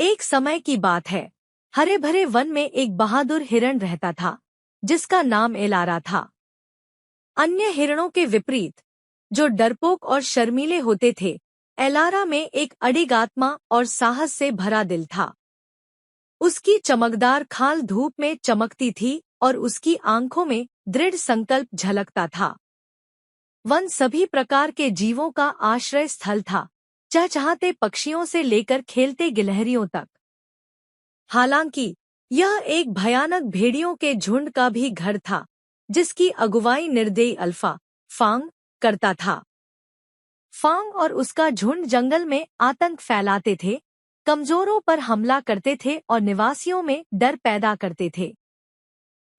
एक समय की बात है। हरे भरे वन में एक बहादुर हिरण रहता था, जिसका नाम एलारा था। अन्य हिरणों के विपरीत, जो डरपोक और शर्मीले होते थे, एलारा में एक अडिग आत्मा और साहस से भरा दिल था। उसकी चमकदार खाल धूप में चमकती थी और उसकी आंखों में दृढ़ संकल्प झलकता था। वन सभी प्रकार के जीवों का आश्रय स्थल था, चहचहाते पक्षियों से लेकर खेलते गिलहरियों तक। हालांकि यह एक भयानक भेड़ियों के झुंड का भी घर था, जिसकी अगुवाई निर्दयी अल्फा फांग करता था। फांग और उसका झुंड जंगल में आतंक फैलाते थे, कमजोरों पर हमला करते थे और निवासियों में डर पैदा करते थे।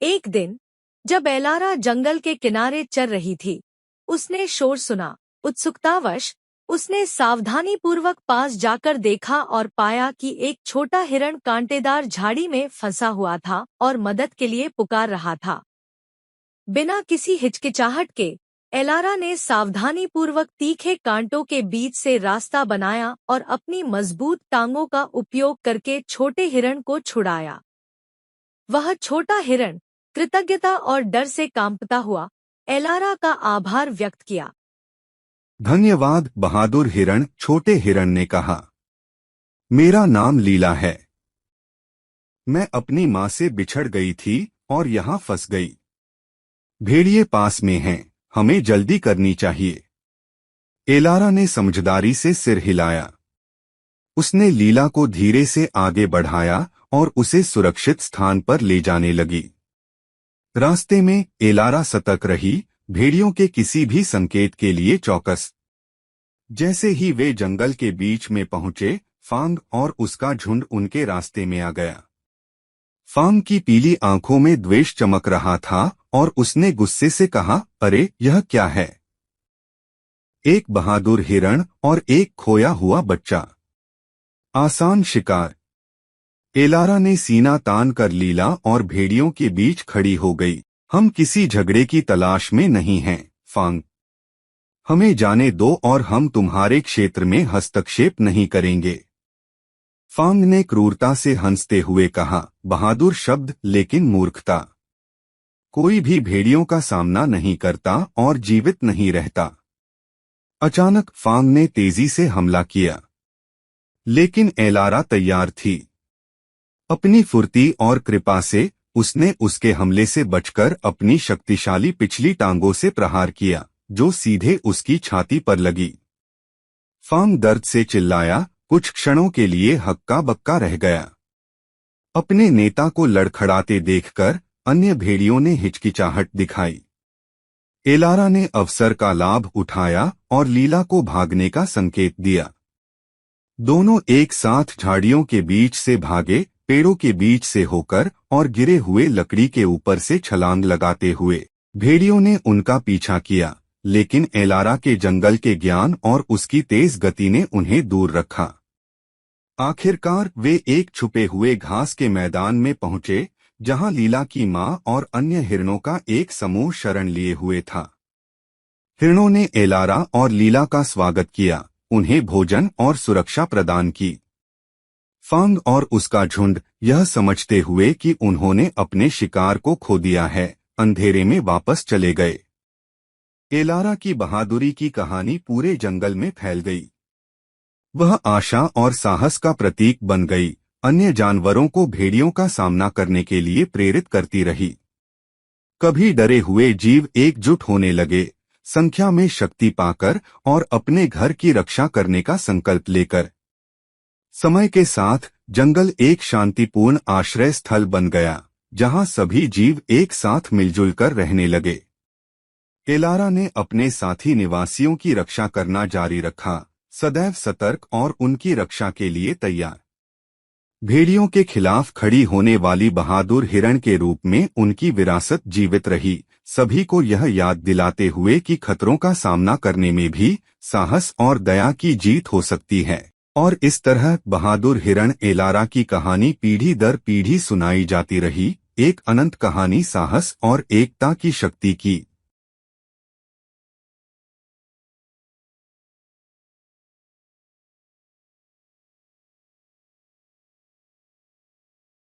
एक दिन जब एलारा जंगल के किनारे चर रही थी, उसने शोर सुना। उत्सुकतावश उसने सावधानीपूर्वक पास जाकर देखा और पाया कि एक छोटा हिरण कांटेदार झाड़ी में फंसा हुआ था और मदद के लिए पुकार रहा था। बिना किसी हिचकिचाहट के एलारा ने सावधानीपूर्वक तीखे कांटों के बीच से रास्ता बनाया और अपनी मजबूत टांगों का उपयोग करके छोटे हिरण को छुड़ाया। वह छोटा हिरण कृतज्ञता और डर से कांपता हुआ एलारा का आभार व्यक्त किया। धन्यवाद बहादुर हिरण, छोटे हिरण ने कहा। मेरा नाम लीला है। मैं अपनी माँ से बिछड़ गई थी और यहाँ फंस गई। भेड़िए पास में हैं, हमें जल्दी करनी चाहिए। एलारा ने समझदारी से सिर हिलाया। उसने लीला को धीरे से आगे बढ़ाया और उसे सुरक्षित स्थान पर ले जाने लगी। रास्ते में एलारा सतर्क रही, भेड़ियों के किसी भी संकेत के लिए चौकस। जैसे ही वे जंगल के बीच में पहुंचे, फांग और उसका झुंड उनके रास्ते में आ गया। फांग की पीली आंखों में द्वेष चमक रहा था और उसने गुस्से से कहा, अरे यह क्या है? एक बहादुर हिरण और एक खोया हुआ बच्चा। आसान शिकार। एलारा ने सीना तान कर लीला और भेड़ियों के बीच खड़ी हो गई। हम किसी झगड़े की तलाश में नहीं हैं, फांग। हमें जाने दो और हम तुम्हारे क्षेत्र में हस्तक्षेप नहीं करेंगे। फांग ने क्रूरता से हंसते हुए कहा, बहादुर शब्द लेकिन मूर्खता। कोई भी भेड़ियों का सामना नहीं करता और जीवित नहीं रहता। अचानक फांग ने तेजी से हमला किया, लेकिन एलारा तैयार थी। अपनी फुर्ती और कृपा से उसने उसके हमले से बचकर अपनी शक्तिशाली पिछली टांगों से प्रहार किया, जो सीधे उसकी छाती पर लगी। फांग दर्द से चिल्लाया, कुछ क्षणों के लिए हक्का बक्का रह गया। अपने नेता को लड़खड़ाते देखकर अन्य भेड़ियों ने हिचकिचाहट दिखाई। एलारा ने अवसर का लाभ उठाया और लीला को भागने का संकेत दिया। दोनों एक साथ झाड़ियों के बीच से भागे, पेड़ों के बीच से होकर और गिरे हुए लकड़ी के ऊपर से छलांग लगाते हुए। भेड़ियों ने उनका पीछा किया, लेकिन एलारा के जंगल के ज्ञान और उसकी तेज गति ने उन्हें दूर रखा। आखिरकार वे एक छुपे हुए घास के मैदान में पहुंचे, जहां लीला की मां और अन्य हिरणों का एक समूह शरण लिए हुए था। हिरणों ने एलारा और लीला का स्वागत किया, उन्हें भोजन और सुरक्षा प्रदान की। फांग और उसका झुंड यह समझते हुए कि उन्होंने अपने शिकार को खो दिया है, अंधेरे में वापस चले गए। एलारा की बहादुरी की कहानी पूरे जंगल में फैल गई। वह आशा और साहस का प्रतीक बन गई, अन्य जानवरों को भेड़ियों का सामना करने के लिए प्रेरित करती रही। कभी डरे हुए जीव एकजुट होने लगे, संख्या में शक्ति पाकर और अपने घर की रक्षा करने का संकल्प लेकर। समय के साथ जंगल एक शांतिपूर्ण आश्रय स्थल बन गया, जहां सभी जीव एक साथ मिलजुल कर रहने लगे। एलारा ने अपने साथी निवासियों की रक्षा करना जारी रखा, सदैव सतर्क और उनकी रक्षा के लिए तैयार। भेड़ियों के खिलाफ खड़ी होने वाली बहादुर हिरण के रूप में उनकी विरासत जीवित रही, सभी को यह याद दिलाते हुए कि खतरों का सामना करने में भी साहस और दया की जीत हो सकती है। और इस तरह बहादुर हिरण एलारा की कहानी पीढ़ी दर पीढ़ी सुनाई जाती रही, एक अनंत कहानी साहस और एकता की शक्ति की।